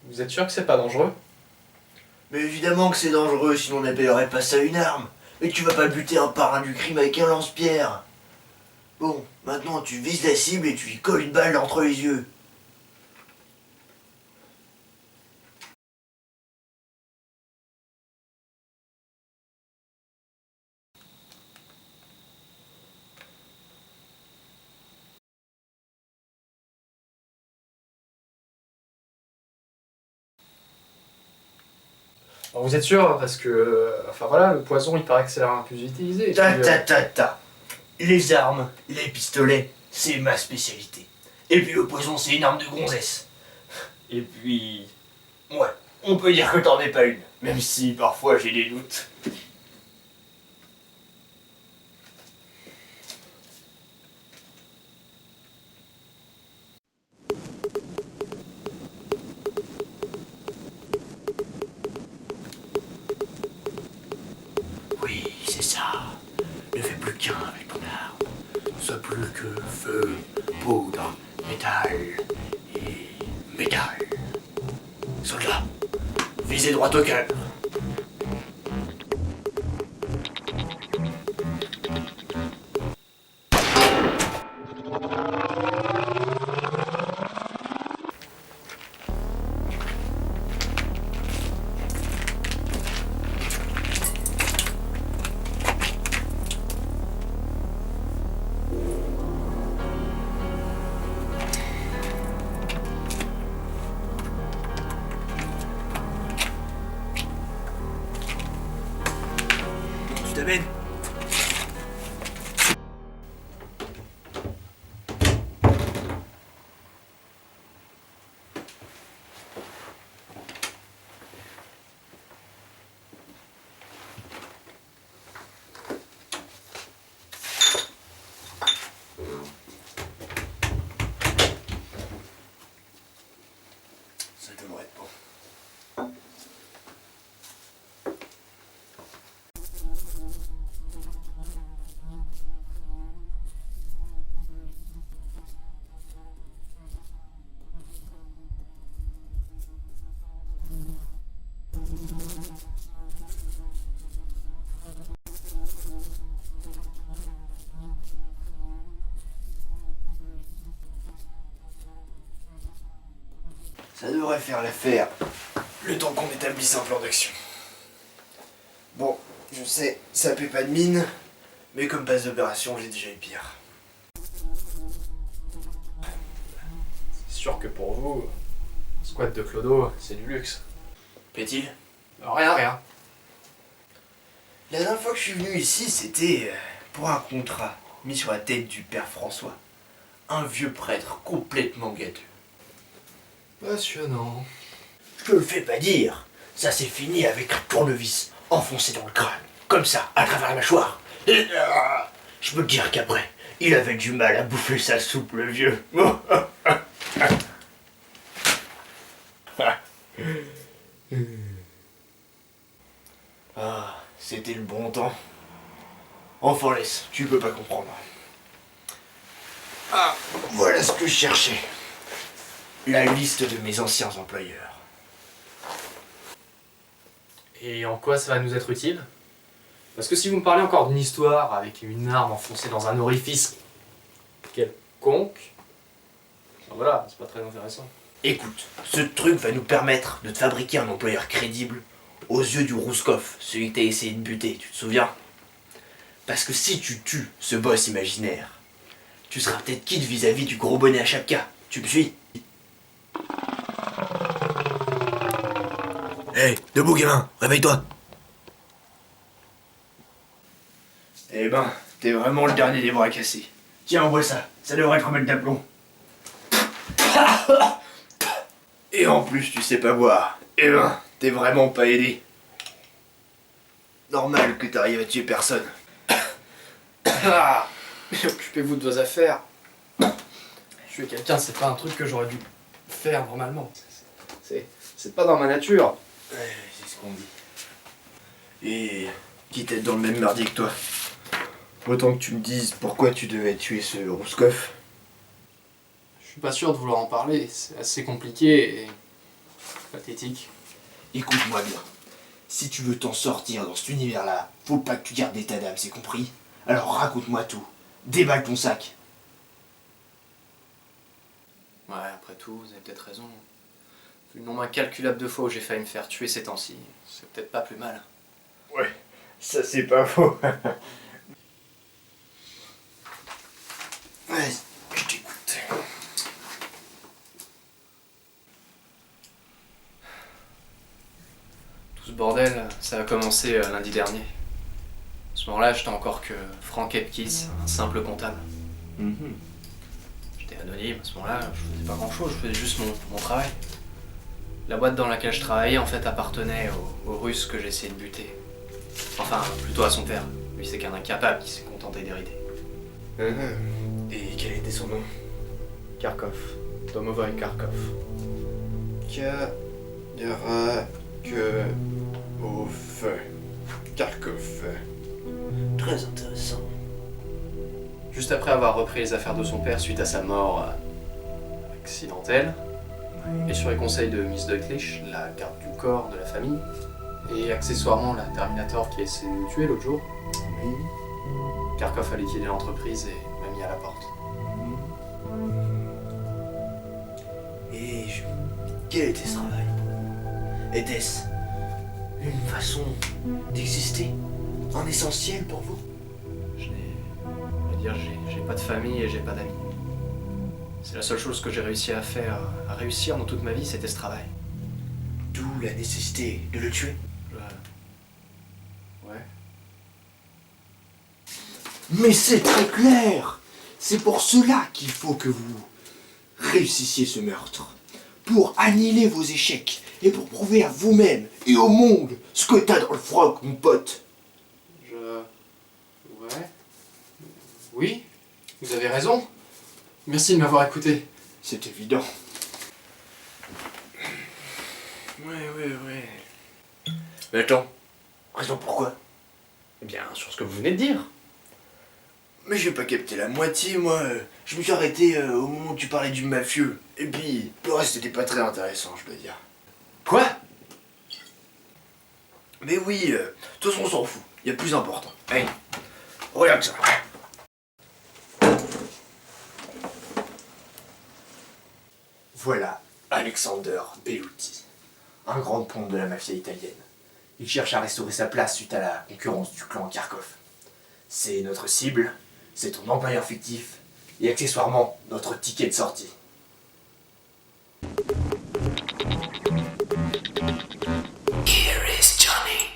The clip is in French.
Vous êtes sûr que c'est pas dangereux? Mais évidemment que c'est dangereux, sinon on n'appellerait pas ça une arme. Mais tu vas pas buter un parrain du crime avec un lance-pierre. Bon, maintenant tu vises la cible et tu lui colles une balle entre les yeux. Alors, vous êtes sûr? Parce que... enfin voilà, le poison il paraît que c'est l'arme la plus utilisée. Et Ta puis, ta ta ta. Les armes, les pistolets, c'est ma spécialité. Et puis le poison, c'est une arme de gonzesse. Et puis... ouais, on peut dire que t'en es pas une. Même si parfois j'ai des doutes. Oui, c'est ça. Ne fais plus qu'un avec ton arme. Sois plus que feu, poudre, métal et métal. Soldat, visez droit au cœur. Tu t'amènes. Ça devrait être bon. Ça devrait faire l'affaire, le temps qu'on établisse un plan d'action. Bon, je sais, ça paie pas de mine, mais comme base d'opération, j'ai déjà eu pire. c'est sûr que pour vous, squat de Clodo, c'est du luxe. Plaît-il? Rien. La dernière fois que je suis venu ici, c'était pour un contrat mis sur la tête du père François. Un vieux prêtre complètement gâteux. Passionnant. Je te le fais pas dire, ça s'est fini avec un tournevis enfoncé dans le crâne, comme ça, à travers la mâchoire. Et, je peux te dire qu'après, il avait du mal à bouffer sa soupe, le vieux. Ah, c'était le bon temps. Enfin laisse, tu peux pas comprendre. Ah, voilà ce que je cherchais. La liste de mes anciens employeurs. Et en quoi ça va nous être utile? Parce que si vous me parlez encore d'une histoire avec une arme enfoncée dans un orifice quelconque, ben voilà, c'est pas très intéressant. Écoute, ce truc va nous permettre de te fabriquer un employeur crédible aux yeux du Rouskov, celui que t'as essayé de buter, tu te souviens? Parce que si tu tues ce boss imaginaire, tu seras peut-être quitte vis-à-vis du gros bonnet à chapka. Tu me suis? Hé, debout gamin, réveille-toi. Eh ben, t'es vraiment le dernier des bras cassés. Tiens, envoie ça, ça devrait te remettre d'aplomb. Et en plus, tu sais pas boire. Eh ben, t'es vraiment pas aidé. Normal que t'arrives à tuer personne. Ah, mais occupez-vous de vos affaires. Tuer quelqu'un, c'est pas un truc que j'aurais dû faire normalement. C'est pas dans ma nature. Ouais, c'est ce qu'on dit. Et quitte à être dans le même merdier que toi, autant que tu me dises pourquoi tu devais tuer ce Rouskov. Je suis pas sûr de vouloir en parler, c'est assez compliqué et Pathétique. Écoute-moi bien. Si tu veux t'en sortir dans cet univers-là, faut pas que tu gardes l'état d'âme, c'est compris? Alors raconte-moi tout. Déballe ton sac. Ouais, après tout, vous avez peut-être raison. Vu le nombre incalculable de fois où j'ai failli me faire tuer ces temps-ci, c'est peut-être pas plus mal. Ouais, ça c'est pas faux. Vas-y, je t'écoute. Tout ce bordel, ça a commencé lundi dernier. À ce moment-là, j'étais encore que Frank Epkiss, un simple comptable. J'étais anonyme à ce moment-là, je faisais pas grand-chose, je faisais juste mon travail. La boîte dans laquelle je travaillais, en fait, appartenait au Russe que j'ai essayé de buter. Enfin, plutôt à son père. Lui, c'est qu'un incapable qui s'est contenté d'hériter. Et quel était son nom? Kharkov. Domovoy Kharkov. Kharkov. Très intéressant. Juste après avoir repris les affaires de son père suite à sa mort accidentelle, et sur les conseils de Miss Ducklish, la garde du corps de la famille, et accessoirement la Terminator qui a essayé de nous tuer l'autre jour, Oui. Kharkov a liquidé l'entreprise et m'a mis à la porte. Et quel était ce travail? Était-ce une façon d'exister? Un essentiel pour vous? On va dire, j'ai pas de famille et j'ai pas d'amis. C'est la seule chose que j'ai réussi à faire, à réussir dans toute ma vie, c'était ce travail. D'où la nécessité de le tuer. Ouais. Mais c'est très clair! C'est pour cela qu'il faut que vous réussissiez ce meurtre. Pour annihiler vos échecs et pour prouver à vous-même et au monde ce que t'as dans le froc, mon pote. Ouais. Oui, vous avez raison. Merci de m'avoir écouté. C'est évident. Ouais. Mais attends, raison pourquoi? Eh bien, sur ce que vous venez de dire. Mais j'ai pas capté la moitié, moi. Je me suis arrêté au moment où tu parlais du mafieux. Et puis, le reste était pas très intéressant, je dois dire. Quoi? Mais oui, de toute façon, on s'en fout. Il y a plus important. Allez, regarde ça. Voilà Alexander Belluti, un grand ponte de la mafia italienne. Il cherche à restaurer sa place suite à la concurrence du clan Kharkov. C'est notre cible, c'est ton employeur fictif, et accessoirement notre ticket de sortie. Here is Johnny.